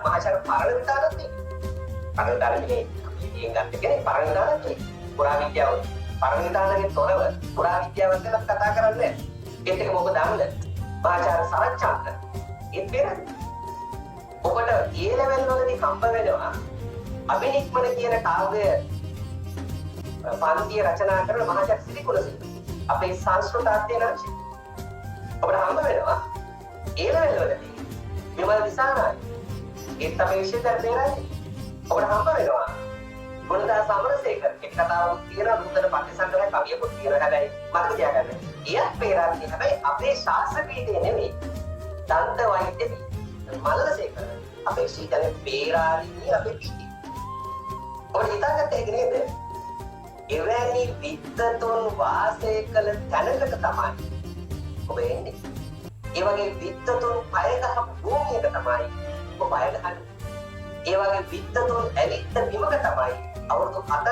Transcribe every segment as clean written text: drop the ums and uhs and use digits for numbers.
මහාචාර්ය පරණ විතානත් නේ. පරණ විතානේ ඉතින් ගන්න කෙනෙක් පරණ විතානත් නේ. පුරා විද්‍යාව පරණ විතානගේ තොරව පුරා විද්‍යාවත් ගැන කතා කරන්නේ. ඒත් එක මොකද දන්නද? මහාචාර්ය සරච්චන්ද්‍ර ඒ පෙරන්නේ. ඔබට ඒ ලෙවල් වලදී හම්බ වෙනවා අබිනික්මන කියන කාව්‍ය පන්තිය රචනා කරන මහාචාර්ය සිරිකුලසිංහ. අපේ සංස්කෘත අධ්‍යයනාංශය. ඔබට හම්බ වෙනවා ඒ ලෙවල් වලදී විමල් විසානායි. ඒත් අපේ විශ්වවිද්‍යාල පෙරන්නේ. ඔබට හම්බ වෙනවා ගුණදාස අමරසේකර. ඒ කතාවක් තියෙනවා නූතන පටිසංග්‍රහ කවියකුත් තියෙනවා. හැබැයි මතක තියාගන්න. එයත් පෙරන්නේ. හැබැයි අපේ ශාස්ත්‍රපීඨයේ නෙමෙයි. දන්ත වෛද්‍ය මල්ලසේකර. අපේ ශීතලේ පෙරාරින්නේ අපේ පිටි. ඔබට හිතාගත්ත එක නේද? එවැනි විද්වතුන් වාසය කළ තැනකට තමයි ඔබ එන්නේ. ඒ වගේ විද්වතුන් පය ගහපු භූමියක තමයි ඔබ පය ගහන්නේ. ඒ වගේ විද්වතුන් ඇවිත් බිමක තමයි අවුරුදු 4ක්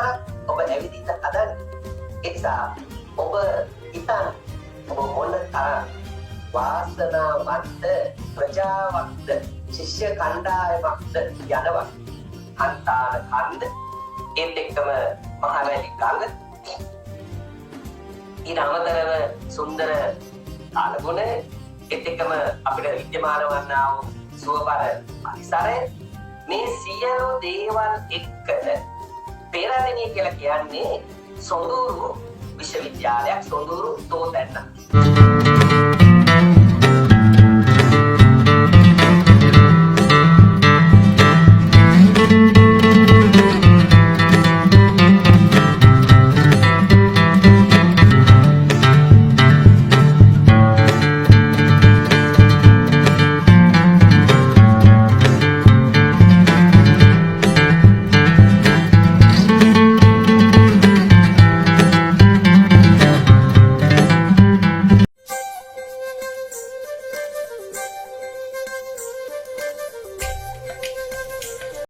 ඔබ ඇවිදින්න හදන්නේ. ඒ නිසා ඔබ හිතන්න ඔබ මොන තරම් වාසනාවන්ත ප්‍රජාවක්ද ශිෂ්‍ය කණ්ඩායමක්ද යනවා. හන්තාන කන්ද ඒත් එක්කම මහවැලි ගඟ ඊට අමතරව සුන්දර කාලගුණ ඒත් එක්කම අපිට විද්‍යමාන වන්නා වූ සුවපර පරිසරය මේ සියලු දේවල් එක්ක පෙරදිනේ කියලා කියන්නේ සොඳුරු විශ්වවිද්‍යාලයක් සොඳුරු තෝතැන්න.